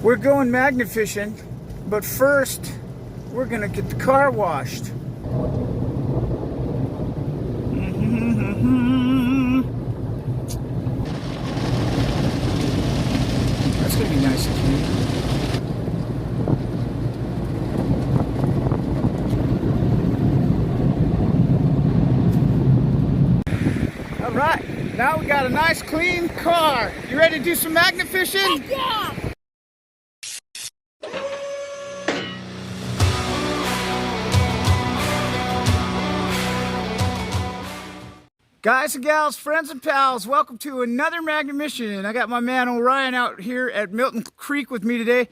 We're going magnet fishing, but first we're gonna get the car washed. That's gonna be nice and clean. All right, now we got a nice clean car. You ready to do some magnet fishing? Yeah! Guys and gals, friends and pals, welcome to another magnet mission. I got my man Orion out here at Milton Creek with me today.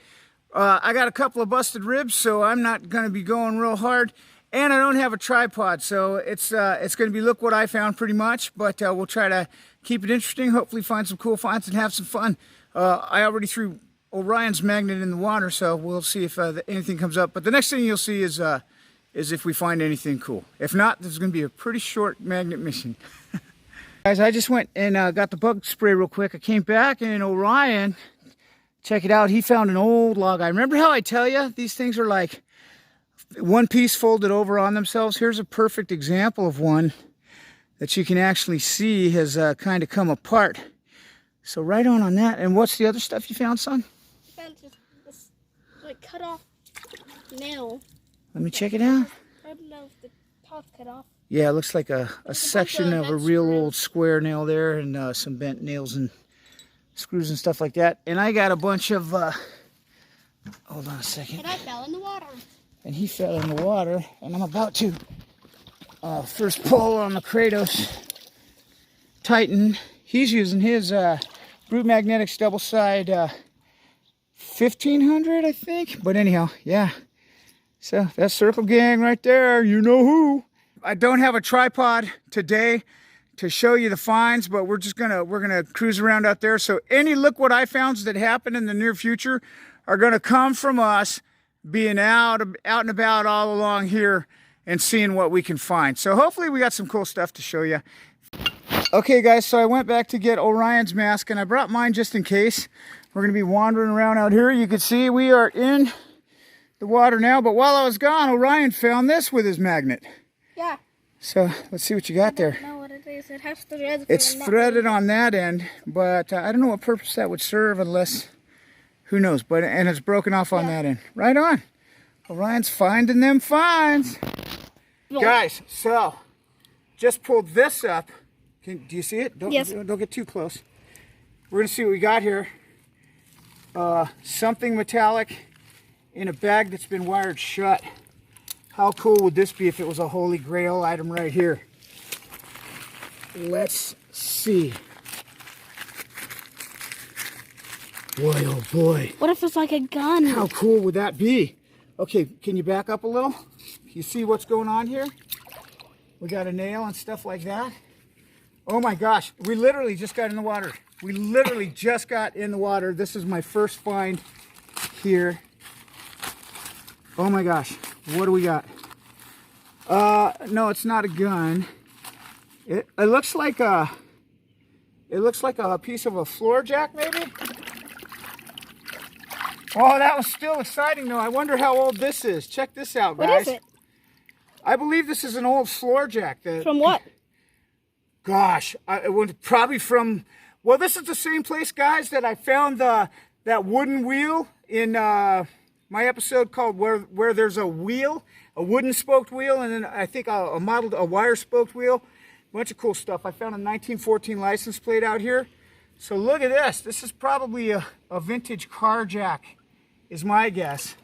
I got a couple of busted ribs, so I'm not going to be going real hard. And I don't have a tripod, so it's going to be look what I found pretty much. But we'll try to keep it interesting, hopefully find some cool finds and have some fun. I already threw Orion's magnet in the water, so we'll see if anything comes up. But the next thing you'll see is if we find anything cool. If not, this is going to be a pretty short magnet mission. Guys, I just went and got the bug spray real quick. I came back and Orion, check it out, he found an old log. I remember how I tell you these things are like one piece folded over on themselves. Here's a perfect example of one that you can actually see has kind of come apart. So right on that. And what's the other stuff you found, son? I found just this like cut off nail. Let me check it out. I don't know if the top's cut off. Yeah, it looks like a section of a real old square nail there, and some bent nails and screws and stuff like that. And I got a bunch of, hold on a second. And I fell in the water. And he fell in the water, and I'm about to first pull on the KRATOS Titan. He's using his Brute Magnetics double side 1500, I think. But anyhow, yeah. So that's Circle Gang right there. You know who. I don't have a tripod today to show you the finds, but we're gonna cruise around out there. So any look what I founds that happen in the near future are gonna come from us being out and about all along here and seeing what we can find. So hopefully we got some cool stuff to show you. Okay guys, so I went back to get Orion's mask and I brought mine just in case. We're gonna be wandering around out here. You can see we are in the water now, but while I was gone, Orion found this with his magnet. Yeah. So let's see what you got there. I don't know what it is. It has threads. It's threaded on that end, but I don't know what purpose that would serve unless, who knows, but and it's broken off on that end. Right on. Orion's finding them finds. Guys, so just pulled this up. Do you see it? Don't get too close. We're gonna see what we got here. Something metallic in a bag that's been wired shut. How cool would this be if it was a holy grail item right here? Let's see. Boy, oh boy. What if it's like a gun? How cool would that be? Okay, can you back up a little? You see what's going on here? We got a nail and stuff like that. Oh my gosh, we literally just got in the water. We literally just got in the water. This is my first find here. Oh my gosh, what do we got? No, it's not a gun. It looks like a piece of a floor jack, maybe. Oh, that was still exciting though. I wonder how old this is. Check this out, guys. What is it? I believe this is an old floor jack. From what? Gosh, it would probably from. Well, this is the same place, guys, that I found that wooden wheel in my episode called where there's a wheel, a wooden spoked wheel, and then I think a wire spoked wheel. Bunch of cool stuff. I found a 1914 license plate out here. So look at this. This is probably a vintage car jack, is my guess.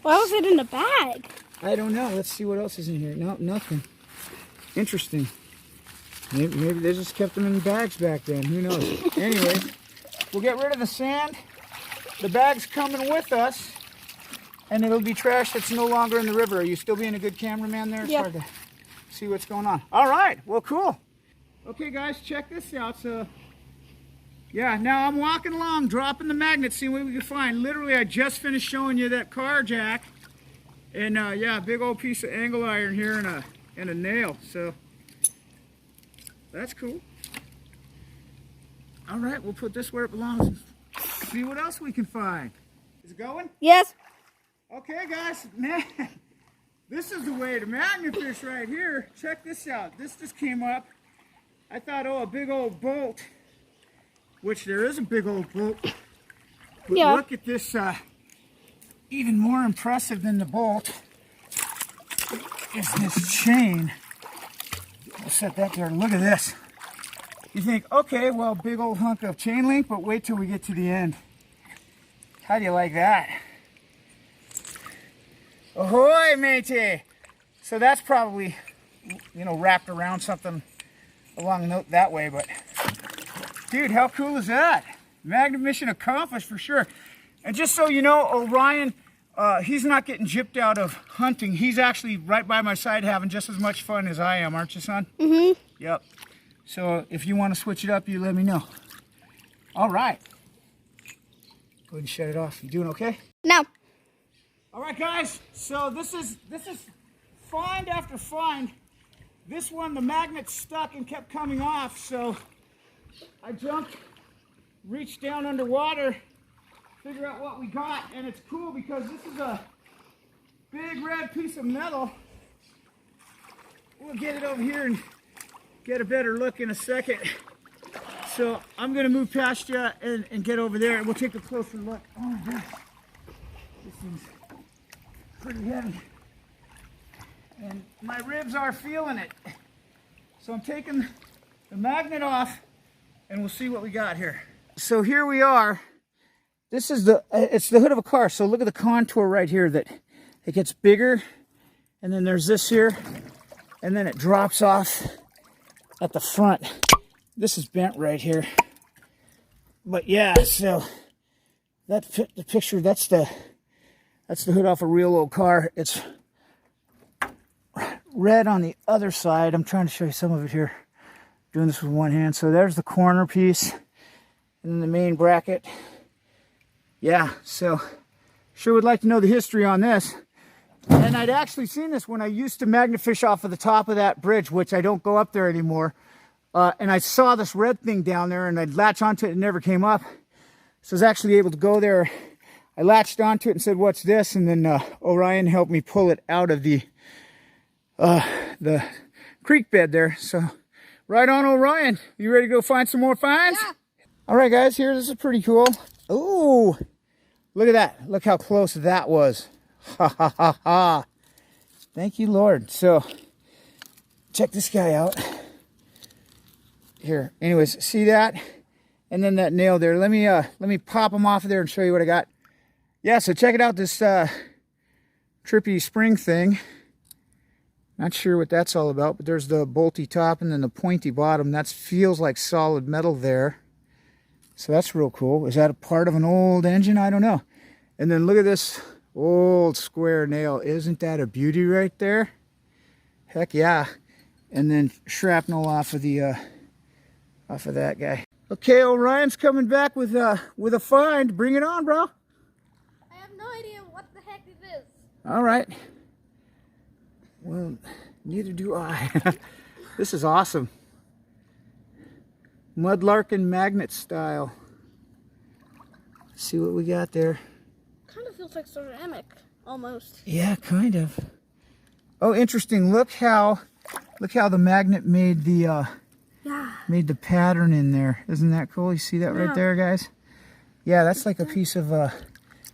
Why was it in a bag? I don't know. Let's see what else is in here. No, nothing. Interesting. Maybe they just kept them in bags back then. Who knows? Anyway, we'll get rid of the sand. The bag's coming with us, and it'll be trash that's no longer in the river. Are you still being a good cameraman there? It's hard to see what's going on. All right, well, cool. Okay, guys, check this out. So, yeah, now I'm walking along, dropping the magnet, seeing what we can find. Literally, I just finished showing you that car jack, and yeah, big old piece of angle iron here and a nail. So that's cool. All right, we'll put this where it belongs. see what else we can find. Is it going? Yes. Okay, guys, man, this is the way to magnet-fish right here. Check this out. This just came up. I thought, oh, a big old bolt, which there is a big old bolt. But Yeah. look at this, even more impressive than the bolt is this chain. I'll set that there. Look at this. You think, okay, well, big old hunk of chain link, but wait till we get to the end. How do you like that? Ahoy, matey! So that's probably, you know, wrapped around something along that way, but dude, how cool is that? Magnet mission accomplished for sure. And just so you know, Orion, he's not getting gypped out of hunting. He's actually right by my side having just as much fun as I am, aren't you, son? Mm-hmm. Yep. So if you want to switch it up, you let me know. All right. Go ahead and shut it off. You doing okay? No. All right, guys. So this is find after find. This one, the magnet stuck and kept coming off. So I jumped, reached down underwater, figure out what we got, and it's cool because this is a big red piece of metal. We'll get it over here and get a better look in a second. So I'm gonna move past you and get over there, and we'll take a closer look. Oh my gosh, this thing's pretty heavy, and my ribs are feeling it. So I'm taking the magnet off, and we'll see what we got here. So here we are. This is it's the hood of a car. So look at the contour right here that it gets bigger, and then there's this here, and then it drops off at the front. This is bent right here. But yeah, so that's the picture. That's the hood off a real old car. It's red on the other side. I'm trying to show you some of it here. Doing this with one hand. So there's the corner piece, and then the main bracket. Yeah, so sure would like to know the history on this. And I'd actually seen this when I used to magnet fish off of the top of that bridge, which I don't go up there anymore. And I saw this red thing down there, and I'd latch onto it and it never came up. So I was actually able to go there. I latched onto it and said, what's this? And then Orion helped me pull it out of the creek bed there. So right on, Orion. You ready to go find some more finds? Yeah. All right, guys, here, this is pretty cool. Ooh, look at that. Look how close that was. Ha, ha, ha, ha. Thank you, Lord. So check this guy out. Here, anyways, see that? And then that nail there. Let me pop them off of there and show you what I got. Yeah, so check it out, this trippy spring thing. Not sure what that's all about, but there's the bolty top and then the pointy bottom. That feels like solid metal there. So that's real cool. Is that a part of an old engine? I don't know. And then look at this old square nail. Isn't that a beauty right there? Heck yeah. And then shrapnel off of the off of that guy. Okay, Orion's coming back with a find. Bring it on, bro. I have no idea what the heck this is. All right. Well, neither do I. This is awesome. Mudlarkin magnet style. Let's see what we got there. Kind of feels like ceramic, almost. Yeah, kind of. Oh, interesting. Look how the magnet made the made the pattern in there. Isn't that cool? You see that right there, guys? Yeah, that's like a piece of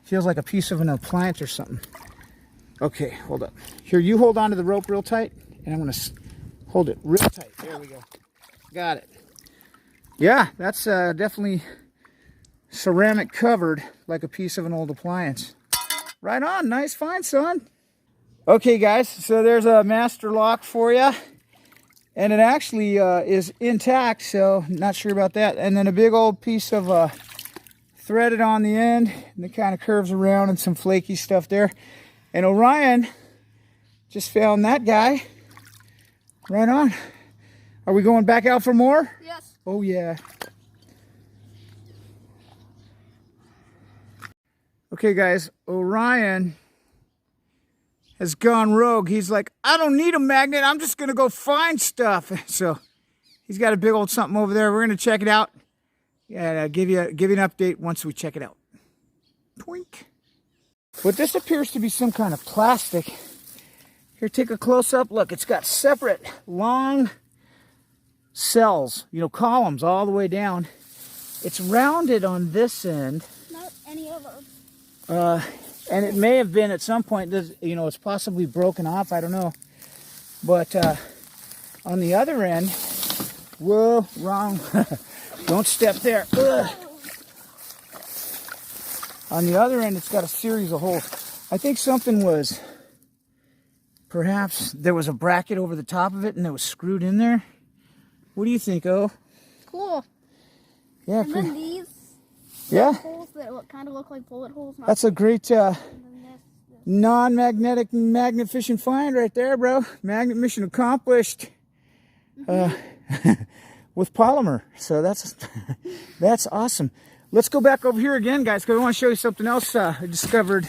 feels like a piece of an appliance or something. Okay, hold up. Here, you hold on to the rope real tight, and I'm gonna hold it real tight. There we go. Got it. Yeah, that's definitely ceramic covered, like a piece of an old appliance. Right on. Nice find, son. Okay, guys, so there's a master lock for you. And it actually is intact, so not sure about that. And then a big old piece of threaded on the end, and it kind of curves around, and some flaky stuff there. And Orion just found that guy. Right on. Are we going back out for more? Yes. Oh, yeah. Okay, guys, Orion has gone rogue. He's like, I don't need a magnet. I'm just going to go find stuff. So he's got a big old something over there. We're going to check it out. and give you an update once we check it out. Twink. But this appears to be some kind of plastic. Here, take a close-up look. It's got separate long cells, you know, columns all the way down. It's rounded on this end. Not any other. And it may have been at some point, you know, it's possibly broken off, I don't know. But on the other end, whoa, wrong. Don't step there. Ugh. On the other end, it's got a series of holes. I think something was, perhaps there was a bracket over the top of it and it was screwed in there. What do you think, Oh? Cool. Yeah. And then these holes that kind of look like bullet holes. That's a great non-magnetic magnet fishing find right there, bro. Magnet mission accomplished with polymer. So that's that's awesome. Let's go back over here again, guys, because I want to show you something else I discovered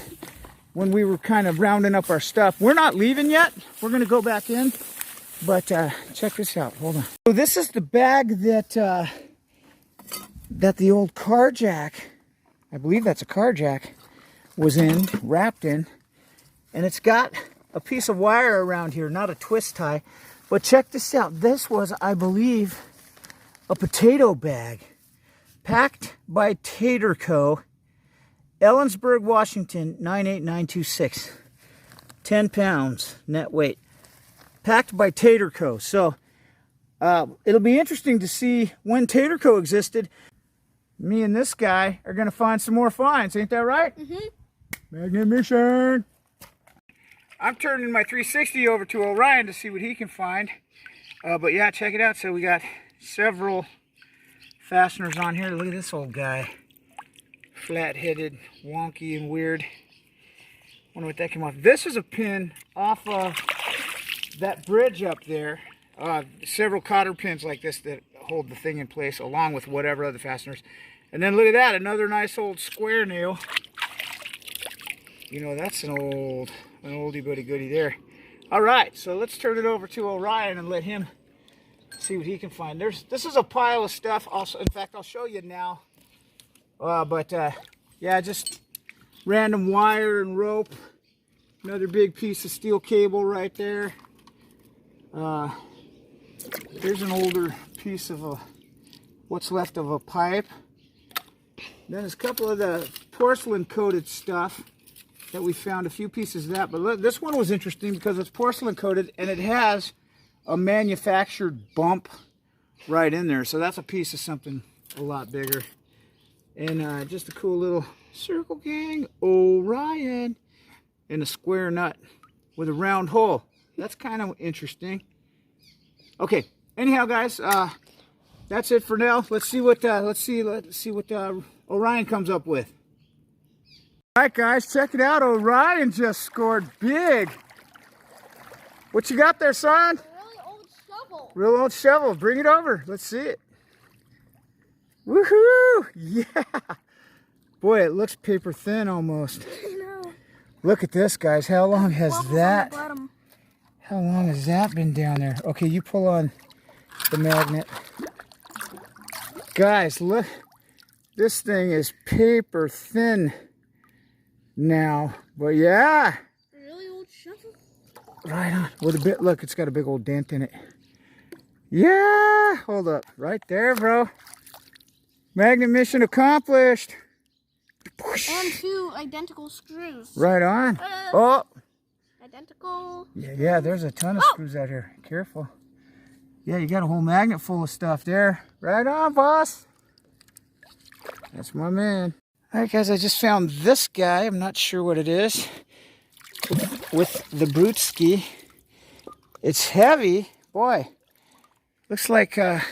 when we were kind of rounding up our stuff. We're not leaving yet. We're going to go back in. But check this out. Hold on. So this is the bag that that the old car jack, I believe that's a car jack, was in, wrapped in. And it's got a piece of wire around here, not a twist tie. But check this out. This was, I believe, a potato bag. Packed by Tater Co. Ellensburg, Washington, 98926. 10 pounds net weight. Packed by Tater Co. So it'll be interesting to see when Tater Co. existed. Me and this guy are going to find some more finds. Ain't that right? Mm-hmm. Magnet mission. I'm turning my 360 over to Orion to see what he can find. But yeah, check it out. So we got several fasteners on here. Look at this old guy. Flat-headed, wonky and weird. Wonder what that came off. This is a pin off of that bridge up there. Several cotter pins like this that hold the thing in place along with whatever other fasteners. And then look at that, another nice old square nail. You know, that's an oldie buddy goodie there. All right, so let's turn it over to Orion and let him see what he can find. This is a pile of stuff. Also, in fact, I'll show you now. Yeah, just random wire and rope. Another big piece of steel cable right there. There's an older piece of what's left of a pipe. Then there's a couple of the porcelain coated stuff that we found, a few pieces of that. But look, this one was interesting because it's porcelain coated and it has a manufactured bump right in there. So that's a piece of something a lot bigger. And just a cool little circle gang Orion and a square nut with a round hole. That's kind of interesting. Okay, anyhow, guys, that's it for now. Let's see what Orion comes up with. All right, guys, check it out. Orion just scored big. What you got there, son? A really old shovel. Real old shovel. Bring it over. Let's see it. Woohoo! Yeah. Boy, it looks paper thin almost. I know. Look at this, guys. How long has Waffles that? on the bottom. How long has that been down there? Okay, you pull on the magnet. Guys, look. This thing is paper thin now. But yeah. A really old shovel. Right on. With a bit, look, it's got a big old dent in it. Yeah. Hold up. Right there, bro. Magnet mission accomplished. And 2 identical screws. Right on. Oh. Identical. Yeah, there's a ton of screws out here. Careful. Yeah, you got a whole magnet full of stuff there. Right on, boss. That's my man. All right, guys, I just found this guy. I'm not sure what it is. With the Brutski. It's heavy. Boy. Looks like a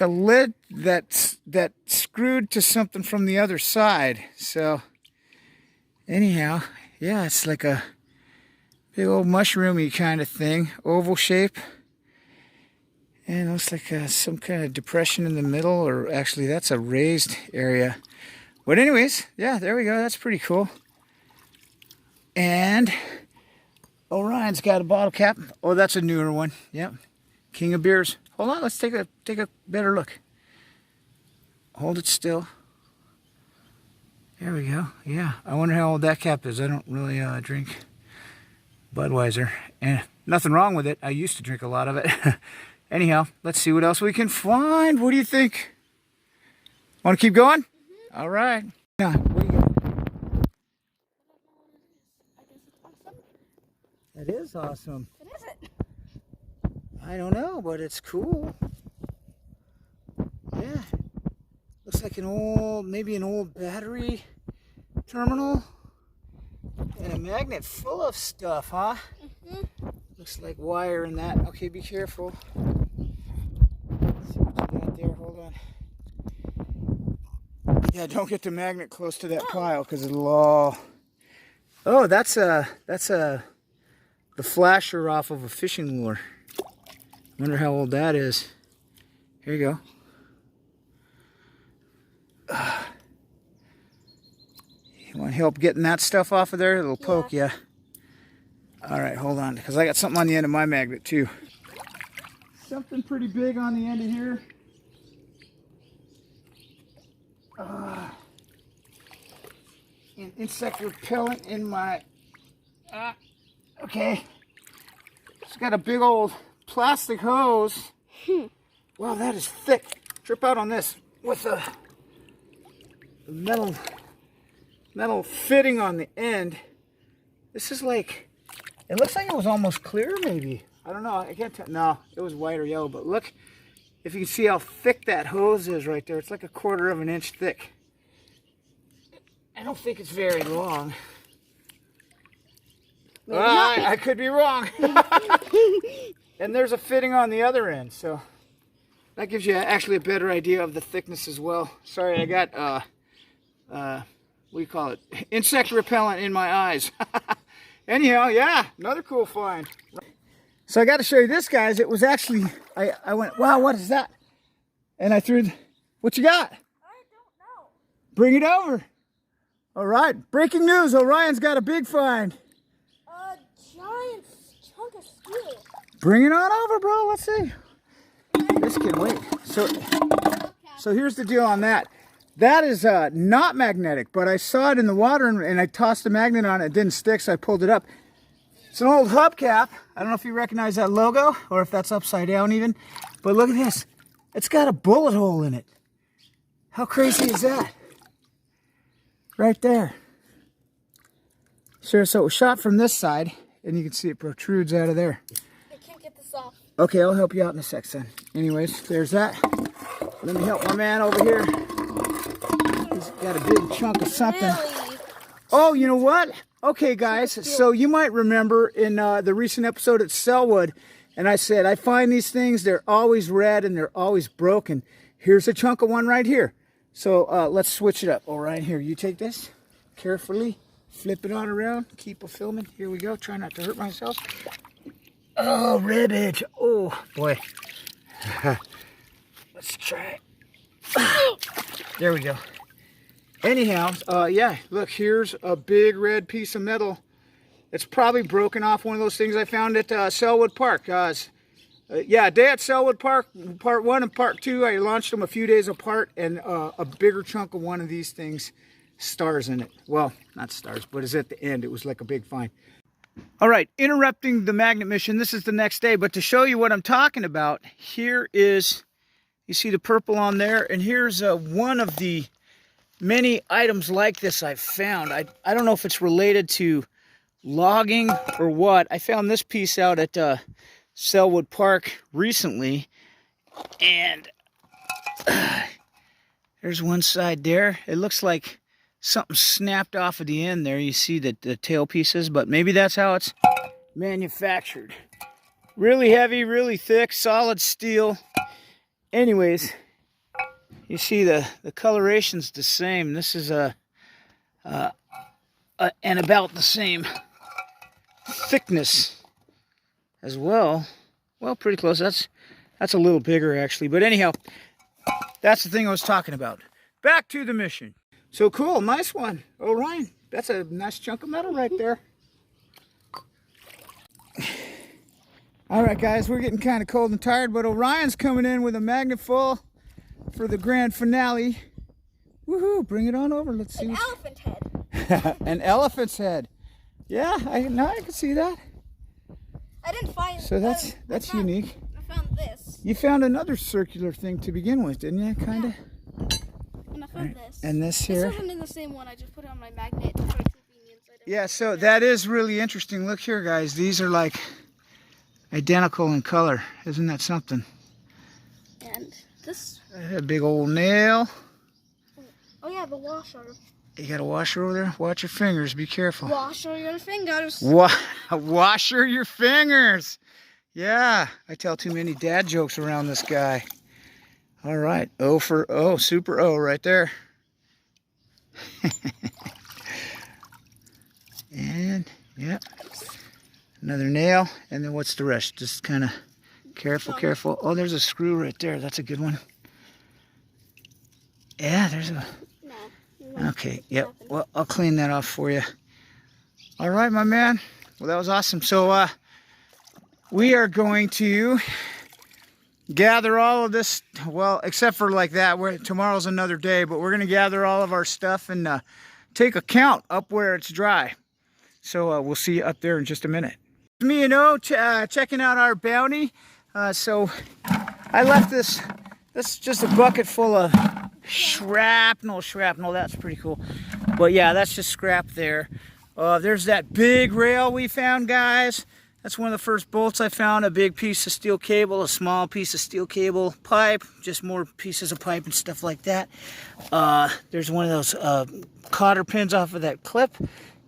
lid that's screwed to something from the other side. So anyhow, yeah, it's like a big old mushroomy kind of thing, oval shape. And it looks like some kind of depression in the middle, or actually that's a raised area. But anyways, yeah, there we go. That's pretty cool. And Orion's got a bottle cap. Oh, that's a newer one. Yep. King of beers. Hold on, let's take a better look. hold it still. There we go. Yeah, I wonder how old that cap is. I don't really drink Budweiser, and nothing wrong with it. I used to drink a lot of it. Anyhow, let's see what else we can find. What do you think? Want to keep going? Mm-hmm. All right. Yeah, what do you got? That is awesome. What is it? I don't know, but it's cool. Yeah. Looks like an old, maybe an old battery terminal. And a magnet full of stuff, huh? Mm-hmm. Looks like wire in that. Okay, be careful. Let's see what you got there. Hold on. Yeah, don't get the magnet close to that pile because it'll all... Oh, that's the flasher off of a fishing lure. Wonder how old that is. Here you go. You want help getting that stuff off of there? It'll poke you. All right, hold on, because I got something on the end of my magnet too. Something pretty big on the end of here. An insect repellent in my... okay. It's got a big old plastic hose. Wow, that is thick. Trip out on this with a metal fitting on the end. This is like, it looks like it was almost clear maybe. I don't know, I can't tell. No, it was white or yellow, but look, if you can see how thick that hose is right there. It's like 1/4 of an inch thick. I don't think it's very long. I could be wrong. And there's a fitting on the other end, so that gives you actually a better idea of the thickness as well. Sorry, I got what do you call it? Insect repellent in my eyes. Anyhow, yeah, another cool find. So I got to show you this, guys. It was actually, I went, wow, what is that? And I threw, what you got? I don't know. Bring it over. All right, breaking news. Orion's got a big find. A giant chunk of steel. Bring it on over, bro. Let's see. This can wait. So here's the deal on that. That is not magnetic, but I saw it in the water and I tossed a magnet on it. It didn't stick, so I pulled it up. It's an old hubcap. I don't know if you recognize that logo or if that's upside down even, but look at this. It's got a bullet hole in it. How crazy is that? Right there. Sure, so it was shot from this side and you can see it protrudes out of there. I can't get this off. Okay, I'll help you out in a sec, son. Anyways, there's that. Let me help my man over here. He's got a big chunk of something. Really? Oh, you know what? Okay, guys, so you might remember in the recent episode at Selwood, and I said, I find these things, they're always red and they're always broken. Here's a chunk of one right here. So let's switch it up. All right, here, you take this carefully, flip it on around, keep a filming. Here we go, try not to hurt myself. Oh, ribbage. Oh, boy. Let's try it. There we go. Anyhow, yeah, look, here's a big red piece of metal. It's probably broken off one of those things I found at Selwood Park. Yeah, a day at Selwood Park, part 1 and part 2, I launched them a few days apart, and a bigger chunk of one of these things, stars in it. Well, not stars, but it's at the end. It was like a big find. All right, interrupting the magnet mission. This is the next day, but to show you what I'm talking about, here is, you see the purple on there, and here's one of the many items like this I've found. I don't know if it's related to logging or what. I found this piece out at Selwood Park recently, and there's one side there. It looks like something snapped off of the end there. You see the tail pieces, but maybe that's how it's manufactured. Really heavy, really thick, solid steel. Anyways, you see the coloration's the same. This is and about the same thickness as well. Well, pretty close. That's a little bigger actually. But anyhow, that's the thing I was talking about. Back to the mission. So cool, nice one. Oh, Ryan, that's a nice chunk of metal right there. All right, guys, we're getting kind of cold and tired, but Orion's coming in with a magnet full for the grand finale. Woohoo! Bring it on over. Let's see. An elephant head. An elephant's head. Yeah, I can see that. I didn't find. So that's unique. I found this. You found another circular thing to begin with, didn't you? Kind of. Yeah. And I found this. And this here. This wasn't in the same one. I just put it on my magnet for convenience. Yeah, so that is really interesting. Look here, guys. These are like identical in color. Isn't that something? And this. A big old nail. Oh yeah, the washer. You got a washer over there? Watch your fingers. Be careful. Washer your fingers. Washer your fingers. Yeah, I tell too many dad jokes around this guy. All right, O for O, super O right there. And, yeah, another nail. And then what's the rest? Just kind of careful, careful. Oh, there's a screw right there. That's a good one. Yeah, there's a... No. Okay, yep. Well, I'll clean that off for you. All right, my man. Well, that was awesome. So, we are going to gather all of this, well, except for like that. Tomorrow's another day, but we're going to gather all of our stuff and take a count up where it's dry. So, we'll see you up there in just a minute. Me and O checking out our bounty. So, I left this is just a bucket full of shrapnel, that's pretty cool. But yeah, that's just scrap there. There's that big rail we found, guys. That's one of the first bolts I found. A big piece of steel cable, a small piece of steel cable, pipe, just more pieces of pipe and stuff like that. There's one of those cotter pins off of that clip.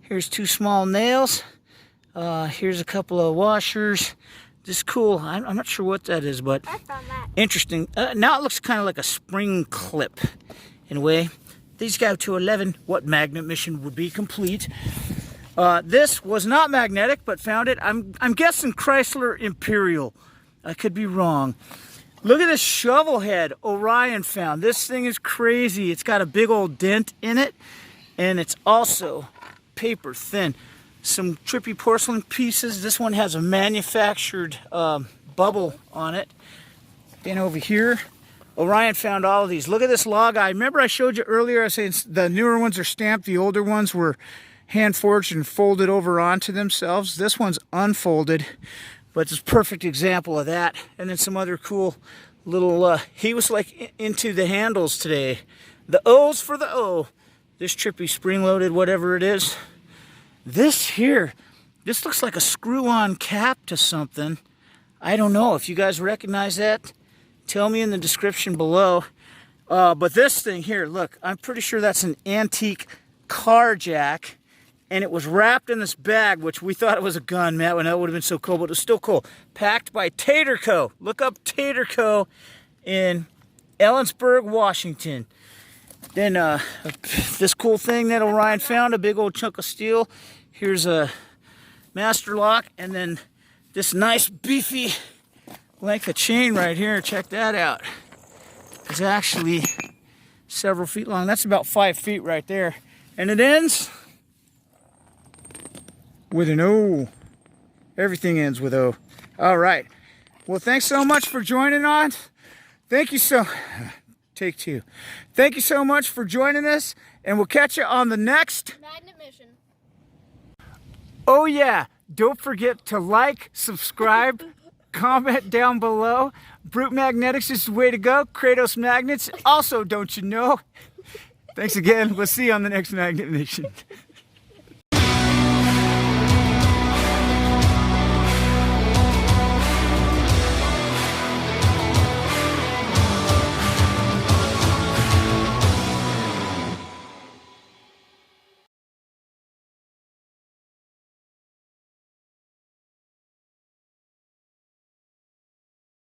Here's 2 small nails. Here's a couple of washers. Just cool. I'm not sure what that is, but I found that. interesting. Now it looks kind of like a spring clip in a way. These go to 11. What magnet mission would be complete? This was not magnetic, but found it. I'm guessing Chrysler Imperial. I could be wrong. Look at this shovel head Orion found. This thing is crazy. It's got a big old dent in it, and it's also paper thin. Some trippy porcelain pieces. This one has a manufactured bubble on it. Then over here, Orion found all of these. Look at this log eye. Remember I showed you earlier, I was saying the newer ones are stamped, the older ones were hand forged and folded over onto themselves. This one's unfolded, but it's a perfect example of that. And then some other cool little, he was like into the handles today. The O's for the O. This trippy spring-loaded whatever it is. This here, this looks like a screw-on cap to something. I don't know if you guys recognize that. Tell me in the description below. But this thing here, look, I'm pretty sure that's an antique car jack. And it was wrapped in this bag, which we thought it was a gun, Matt, and that would have been so cool, but it was still cool. Packed by Tater Co. Look up Tater Co. in Ellensburg, Washington. Then this cool thing that Orion found, a big old chunk of steel. Here's a master lock, and then this nice beefy length of chain right here. Check that out. It's actually several feet long. That's about 5 feet right there. And it ends with an O. Everything ends with O. All right. Well, thanks so much for joining on. Thank you so... Take 2. Thank you so much for joining us, and we'll catch you on the next Magnet mission. Oh yeah, don't forget to like, subscribe, comment down below. Brute Magnetics is the way to go. KRATOS Magnets. Also, don't you know? Thanks again. We'll see you on the next Magnet Mission.